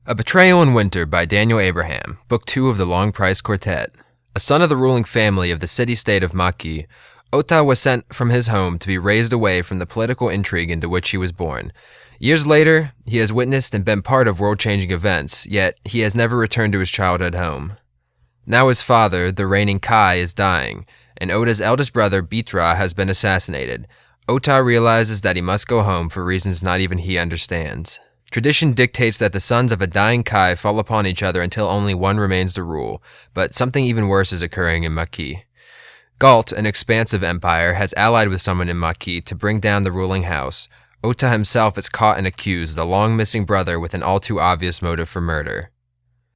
A Betrayal in Winter by Daniel Abraham, Book 2 of the Long Price Quartet. A son of the ruling family of the city-state of Maki, Ota was sent from his home to be raised away from the political intrigue into which he was born. Years later, he has witnessed and been part of world-changing events, yet he has never returned to his childhood home. Now his father, the reigning Kai, is dying, and Ota's eldest brother, Betrayal, has been assassinated. Ota realizes that he must go home for reasons not even he understands. Tradition dictates that the sons of a dying Kai fall upon each other until only one remains to rule, but something even worse is occurring in Maki. Galt, an expansive empire, has allied with someone in Maki to bring down the ruling house. Ota himself is caught and accused, the long-missing brother with an all-too-obvious motive for murder.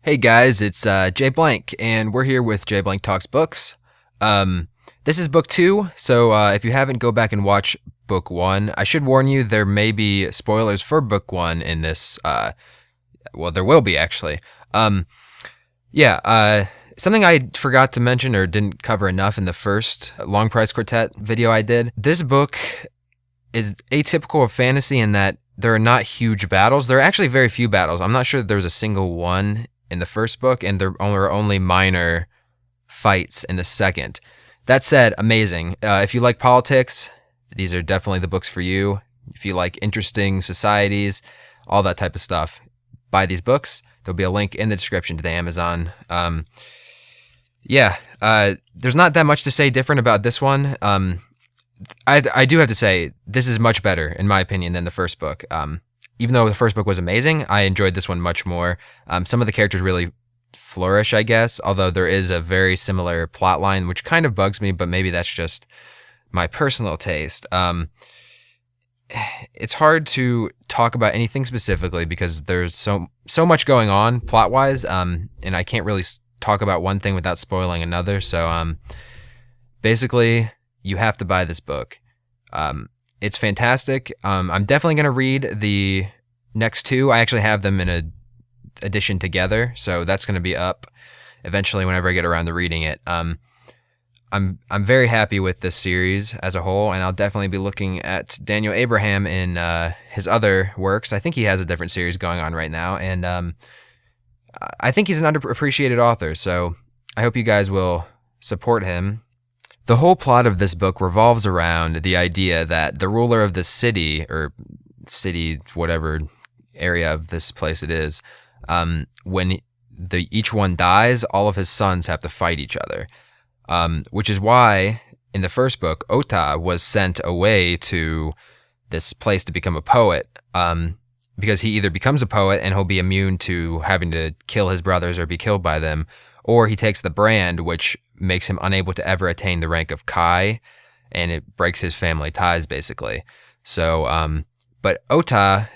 Hey guys, it's J Blank, and we're here with J Blank Talks Books. This is book 2, so if you haven't, go back and watch book 1. I should warn you, there may be spoilers for book 1 in this. Well, there will be, actually. Something I forgot to mention or didn't cover enough in the first Long Price Quartet video I did. This book is atypical of fantasy in that there are not huge battles. There are actually very few battles. I'm not sure that there was a single one in the first book, and there were only minor fights in the second. That said, amazing. If you like politics, these are definitely the books for you. If you like interesting societies, all that type of stuff, buy these books. There'll be a link in the description to the Amazon. There's not that much to say different about this one. I do have to say, this is much better, in my opinion, than the first book. Even though the first book was amazing, I enjoyed this one much more. Some of the characters really flourish, I guess, although there is a very similar plot line, which kind of bugs me, but maybe that's just my personal taste. It's hard to talk about anything specifically because there's so much going on plot-wise, and I can't really talk about one thing without spoiling another, so basically, you have to buy this book. It's fantastic. I'm definitely going to read the next two. I actually have them in a edition together, so that's going to be up eventually whenever I get around to reading it. I'm very happy with this series as a whole, and I'll definitely be looking at Daniel Abraham in his other works. I think he has a different series going on right now, and I think he's an underappreciated author, so I hope you guys will support him. The whole plot of this book revolves around the idea that the ruler of the city, or city, whatever area of this place it is, when each one dies, all of his sons have to fight each other. Which is why, in the first book, Ota was sent away to this place to become a poet, because he either becomes a poet and he'll be immune to having to kill his brothers or be killed by them, or he takes the brand, which makes him unable to ever attain the rank of Kai, and it breaks his family ties, basically. So, but Ota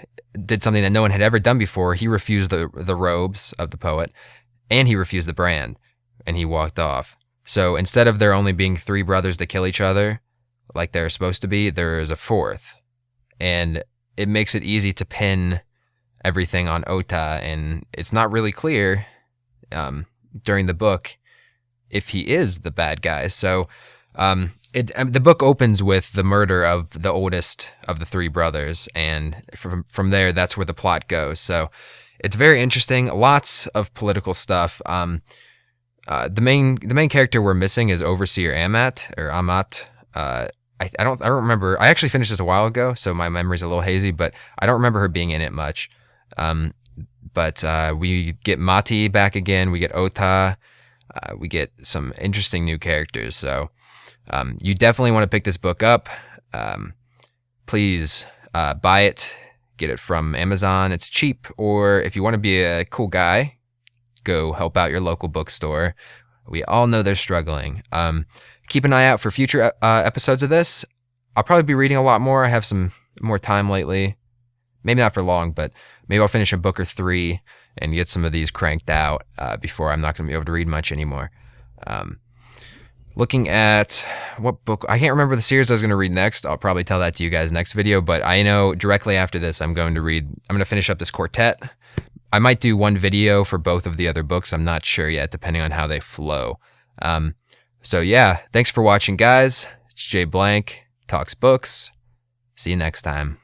did something that no one had ever done before. He refused the robes of the poet, and he refused the brand, and he walked off. So instead of there only being 3 brothers to kill each other, like they're supposed to be, there is a 4th. And it makes it easy to pin everything on Ota, and it's not really clear during the book if he is the bad guy. So the book opens with the murder of the oldest of the 3 brothers, and from there, that's where the plot goes. So it's very interesting. Lots of political stuff. The main character we're missing is Overseer Amat. I don't remember. I actually finished this a while ago, so my memory's a little hazy, but I don't remember her being in it much. But we get Mati back again. We get Ota. We get some interesting new characters. So you definitely want to pick this book up. Please buy it. Get it from Amazon. It's cheap. Or if you want to be a cool guy, go help out your local bookstore. We all know they're struggling. Keep an eye out for future episodes of this. I'll probably be reading a lot more. I have some more time lately. Maybe not for long, but maybe I'll finish a book or 3 and get some of these cranked out before I'm not going to be able to read much anymore. Looking at what book, I can't remember the series I was going to read next. I'll probably tell that to you guys next video, but I know directly after this I'm going to finish up this quartet. I might do one video for both of the other books. I'm not sure yet, depending on how they flow. So yeah, thanks for watching, guys. It's J Blank, Talks Books. See you next time.